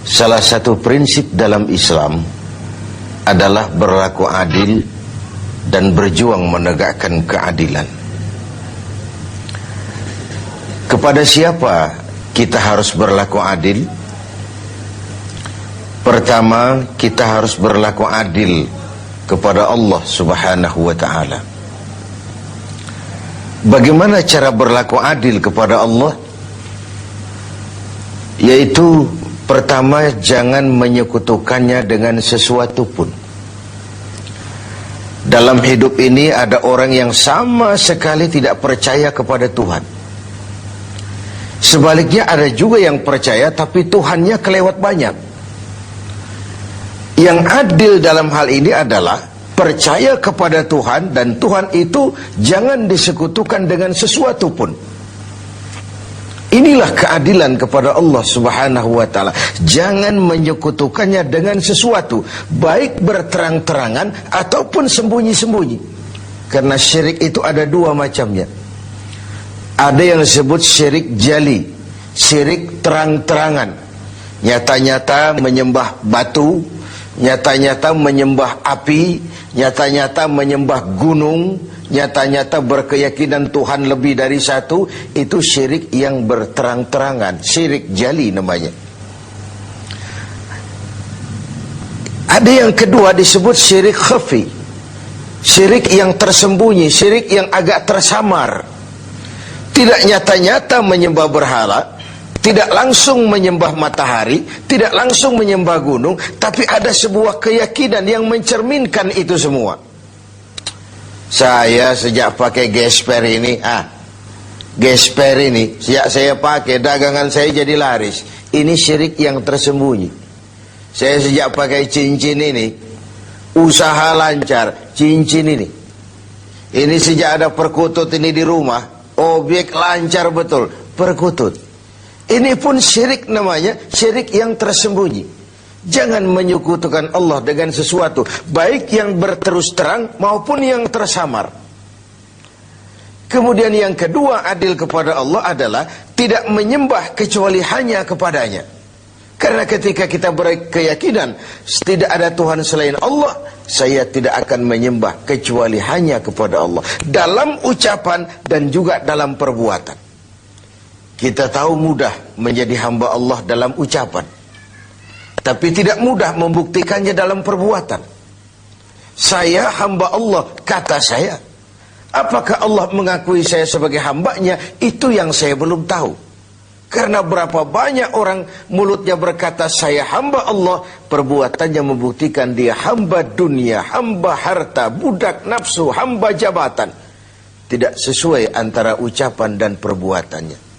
Salah satu prinsip dalam Islam adalah berlaku adil dan berjuang menegakkan keadilan. Kepada siapa kita harus berlaku adil? Pertama, kita harus berlaku adil kepada Allah Subhanahu wa ta'ala. Bagaimana cara berlaku adil kepada Allah? Yaitu pertama, jangan menyekutukannya dengan sesuatu pun. Dalam hidup ini ada orang yang sama sekali tidak percaya kepada Tuhan. Sebaliknya ada juga yang percaya tapi Tuhannya kelewat banyak. Yang adil dalam hal ini adalah percaya kepada Tuhan, dan Tuhan itu jangan disekutukan dengan sesuatu pun. Inilah keadilan kepada Allah Subhanahu wa ta'ala. Jangan menyekutukannya dengan sesuatu, baik berterang-terangan ataupun sembunyi-sembunyi. Karena syirik itu ada dua macamnya. Ada yang disebut syirik jali, syirik terang-terangan. Nyata-nyata menyembah batu, nyata-nyata menyembah api, nyata-nyata menyembah gunung, nyata-nyata berkeyakinan Tuhan lebih dari satu. Itu syirik yang berterang-terangan, syirik jali namanya. Ada yang kedua disebut syirik khafi, syirik yang tersembunyi, syirik yang agak tersamar. Tidak nyata-nyata menyembah berhala, tidak langsung menyembah matahari, tidak langsung menyembah gunung, tapi ada sebuah keyakinan yang mencerminkan itu semua. Saya sejak pakai gesper ini, gesper ini sejak saya pakai, dagangan saya jadi laris. Ini syirik yang tersembunyi. Saya sejak pakai cincin ini, usaha lancar. Cincin ini sejak ada perkutut ini di rumah, objek lancar betul, perkutut. Ini pun syirik namanya, syirik yang tersembunyi. Jangan menyekutukan Allah dengan sesuatu, baik yang berterus terang maupun yang tersamar. Kemudian yang kedua, adil kepada Allah adalah tidak menyembah kecuali hanya kepadanya. Karena ketika kita berkeyakinan tidak ada Tuhan selain Allah, saya tidak akan menyembah kecuali hanya kepada Allah, dalam ucapan dan juga dalam perbuatan. Kita tahu mudah menjadi hamba Allah dalam ucapan, tapi tidak mudah membuktikannya dalam perbuatan. Saya hamba Allah, kata saya. Apakah Allah mengakui saya sebagai hambanya? Itu yang saya belum tahu. Karena berapa banyak orang mulutnya berkata saya hamba Allah, perbuatannya membuktikan dia hamba dunia, hamba harta, budak nafsu, hamba jabatan. Tidak sesuai antara ucapan dan perbuatannya.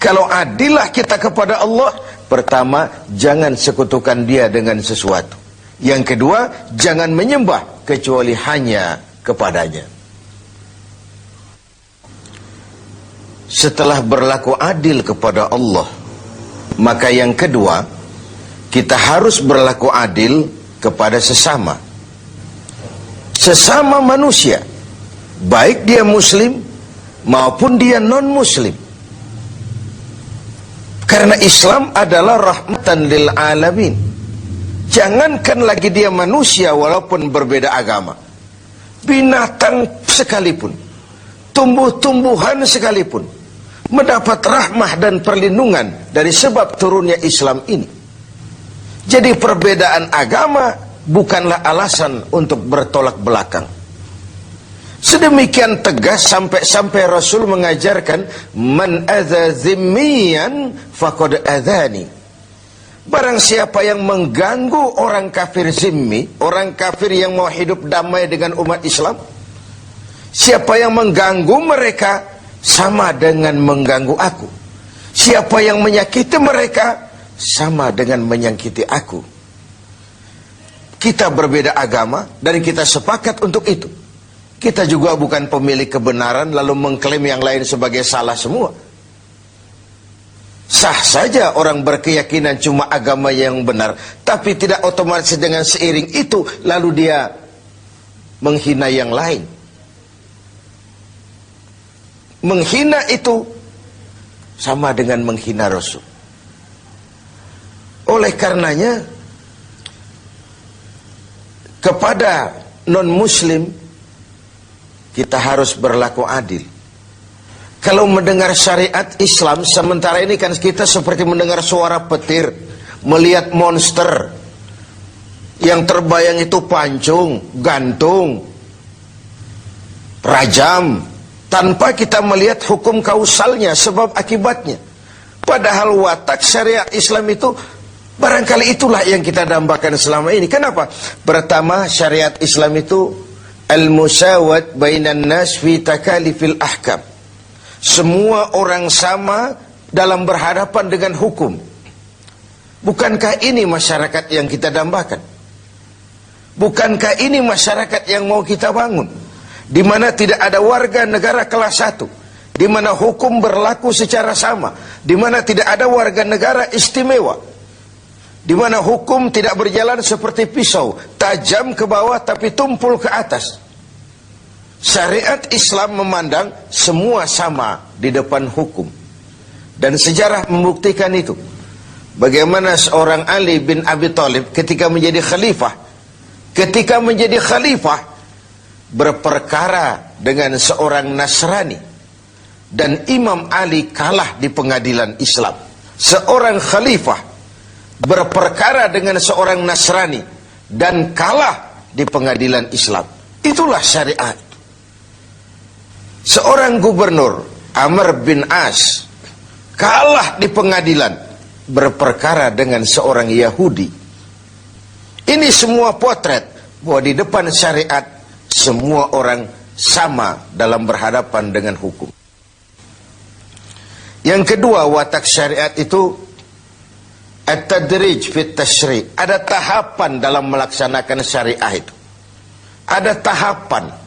Kalau adillah kita kepada Allah, pertama, jangan sekutukan dia dengan sesuatu. Yang kedua, jangan menyembah kecuali hanya kepadanya. Setelah berlaku adil kepada Allah, maka yang kedua, kita harus berlaku adil kepada sesama. Sesama manusia, baik dia muslim maupun dia non-muslim. Karena Islam adalah rahmatan lil alamin. Jangankan lagi dia manusia walaupun berbeda agama, binatang sekalipun, tumbuh-tumbuhan sekalipun mendapat rahmah dan perlindungan dari sebab turunnya Islam ini. Jadi perbedaan agama bukanlah alasan untuk bertolak belakang. Sedemikian tegas sampai Rasul mengajarkan, man adza zimmiyan faqad adzani. Barang siapa yang mengganggu orang kafir zimmi, orang kafir yang mau hidup damai dengan umat Islam, siapa yang mengganggu mereka sama dengan mengganggu aku. Siapa yang menyakiti mereka sama dengan menyakiti aku. Kita berbeda agama dan kita sepakat untuk itu. Kita juga bukan pemilik kebenaran lalu mengklaim yang lain sebagai salah semua. Sah saja orang berkeyakinan cuma agama yang benar, tapi tidak otomatis dengan seiring itu lalu dia menghina yang lain. Menghina itu sama dengan menghina Rasul. Oleh karenanya, kepada non-muslim kita harus berlaku adil. Kalau mendengar syariat Islam, sementara ini kan kita seperti mendengar suara petir, melihat monster. Yang terbayang itu pancung, gantung, rajam, tanpa kita melihat hukum kausalnya, sebab akibatnya. Padahal watak syariat Islam itu barangkali itulah yang kita dambakan selama ini. Kenapa? Pertama, syariat Islam itu al-musawat bainan nas fi takalifil ahkam. Semua orang sama dalam berhadapan dengan hukum. Bukankah ini masyarakat yang kita dambakan? Bukankah ini masyarakat yang mau kita bangun? Di mana tidak ada warga negara kelas 1, di mana hukum berlaku secara sama, di mana tidak ada warga negara istimewa, di mana hukum tidak berjalan seperti pisau, tajam ke bawah tapi tumpul ke atas. Syariat Islam memandang semua sama di depan hukum. Dan sejarah membuktikan itu. Bagaimana seorang Ali bin Abi Thalib ketika menjadi khalifah, berperkara dengan seorang Nasrani, dan Imam Ali kalah di pengadilan Islam. Seorang khalifah berperkara dengan seorang Nasrani dan kalah di pengadilan Islam. Itulah syariat. Seorang gubernur, Amr bin As, kalah di pengadilan berperkara dengan seorang Yahudi. Ini semua potret bahwa di depan syariat semua orang sama dalam berhadapan dengan hukum. Yang kedua, watak syariat itu at-tadrij fit tashri'. Ada tahapan dalam melaksanakan syariah itu. Ada tahapan.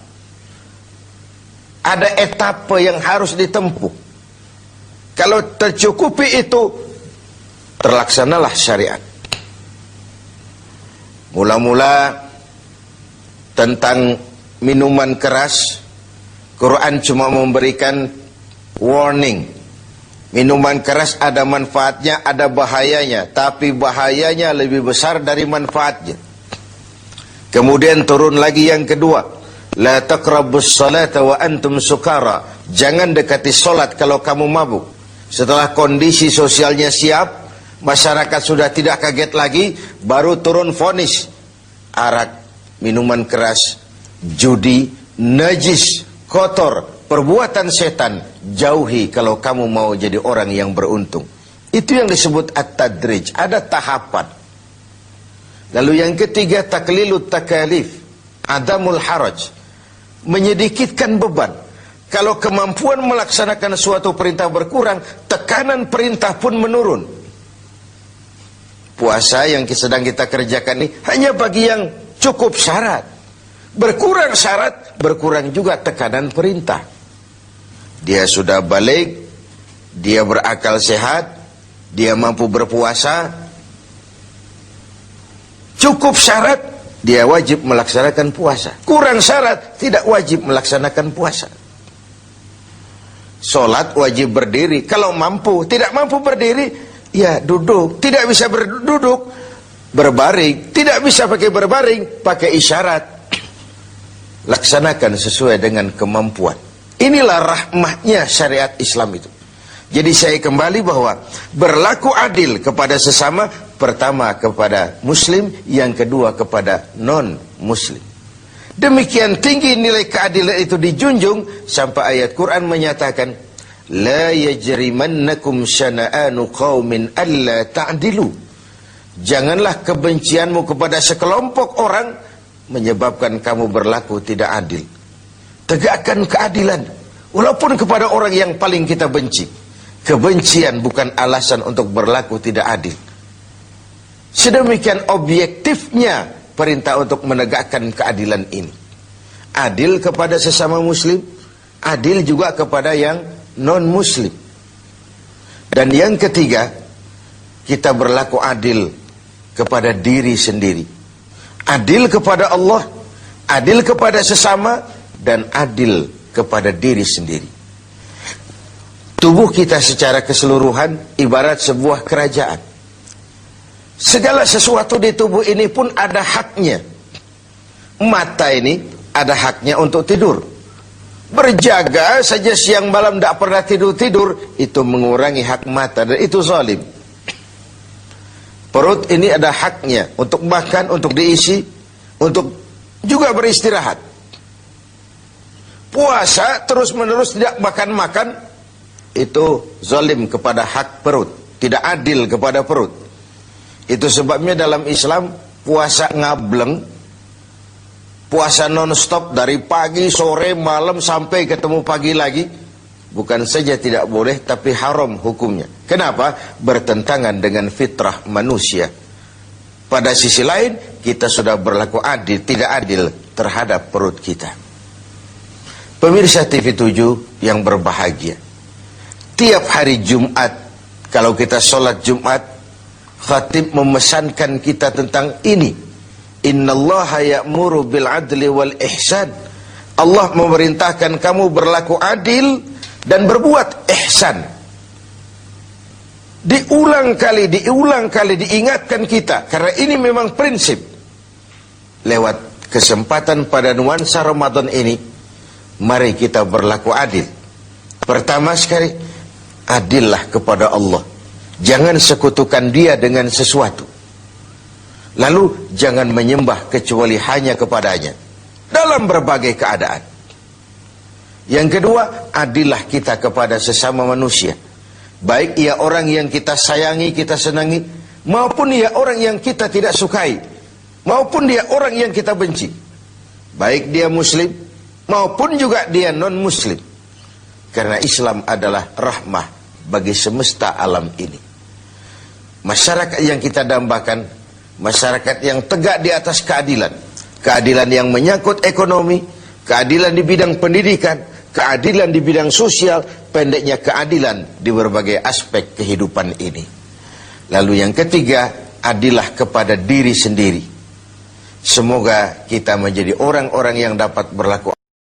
Ada etapa yang harus ditempuh. Kalau tercukupi itu, terlaksanalah syariat. Mula-mula tentang minuman keras, Quran cuma memberikan warning. Minuman keras ada manfaatnya, ada bahayanya, tapi bahayanya lebih besar dari manfaatnya. Kemudian turun lagi yang kedua, la taqrabus salata wa antum sukara. Jangan dekati solat kalau kamu mabuk. Setelah kondisi sosialnya siap, masyarakat sudah tidak kaget lagi, baru turun vonis. Arak, minuman keras, judi, najis, kotor, perbuatan setan, jauhi kalau kamu mau jadi orang yang beruntung. Itu yang disebut at-tadrij, ada tahapan. Lalu yang ketiga, taklilut takalif, adamul haraj, menyedikitkan beban. Kalau kemampuan melaksanakan suatu perintah berkurang, tekanan perintah pun menurun. Puasa yang sedang kita kerjakan ini hanya bagi yang cukup syarat. Berkurang syarat, berkurang juga tekanan perintah. Dia sudah balik, dia berakal sehat, dia mampu berpuasa. Cukup syarat, dia wajib melaksanakan puasa. Kurang syarat, tidak wajib melaksanakan puasa. Solat wajib berdiri, kalau mampu. Tidak mampu berdiri, ya duduk. Tidak bisa berduduk, berbaring. Tidak bisa pakai berbaring, pakai isyarat. Laksanakan sesuai dengan kemampuan. Inilah rahmatnya syariat Islam itu. Jadi saya kembali bahwa berlaku adil kepada sesama, pertama kepada muslim, yang kedua kepada non-muslim. Demikian tinggi nilai keadilan itu dijunjung sampai ayat Quran menyatakan, la yajrimannakum syana'anu qaumin alla ta'dilu. Janganlah kebencianmu kepada sekelompok orang menyebabkan kamu berlaku tidak adil. Tegakkan keadilan walaupun kepada orang yang paling kita benci. Kebencian bukan alasan untuk berlaku tidak adil. Sedemikian objektifnya perintah untuk menegakkan keadilan ini. Adil kepada sesama muslim, adil juga kepada yang non-muslim. Dan yang ketiga, kita berlaku adil kepada diri sendiri. Adil kepada Allah, adil kepada sesama, dan adil kepada diri sendiri. Tubuh kita secara keseluruhan ibarat sebuah kerajaan. Segala sesuatu di tubuh ini pun ada haknya. Mata ini ada haknya untuk tidur. Berjaga saja siang malam tidak pernah tidur-tidur, itu mengurangi hak mata dan itu zalim. Perut ini ada haknya untuk makan, untuk diisi, untuk juga beristirahat. Puasa terus-menerus tidak makan-makan, itu zalim kepada hak perut, tidak adil kepada perut. Itu sebabnya dalam Islam puasa ngableng, puasa non-stop dari pagi, sore, malam sampai ketemu pagi lagi, bukan saja tidak boleh tapi haram hukumnya. Kenapa? Bertentangan dengan fitrah manusia. Pada sisi lain kita sudah berlaku adil, tidak adil terhadap perut kita. Pemirsa TV 7 yang berbahagia, tiap hari Jumat kalau kita sholat Jumat, khatib memesankan kita tentang ini. Innallaha ya'muru bil adli wal ihsan. Allah memerintahkan kamu berlaku adil dan berbuat ihsan. Diulang kali diingatkan kita, karena ini memang prinsip. Lewat kesempatan pada nuansa Ramadan ini, mari kita berlaku adil. Pertama sekali, adillah kepada Allah. Jangan sekutukan Dia dengan sesuatu. Lalu jangan menyembah kecuali hanya kepadanya dalam berbagai keadaan. Yang kedua, adillah kita kepada sesama manusia. Baik ia orang yang kita sayangi, kita senangi, maupun ia orang yang kita tidak sukai, maupun dia orang yang kita benci. Baik dia muslim, maupun juga dia non-muslim. Karena Islam adalah rahmah bagi semesta alam ini. Masyarakat yang kita dambakan, masyarakat yang tegak di atas keadilan. Keadilan yang menyangkut ekonomi, keadilan di bidang pendidikan, keadilan di bidang sosial, pendeknya keadilan di berbagai aspek kehidupan ini. Lalu yang ketiga, adillah kepada diri sendiri. Semoga kita menjadi orang-orang yang dapat berlaku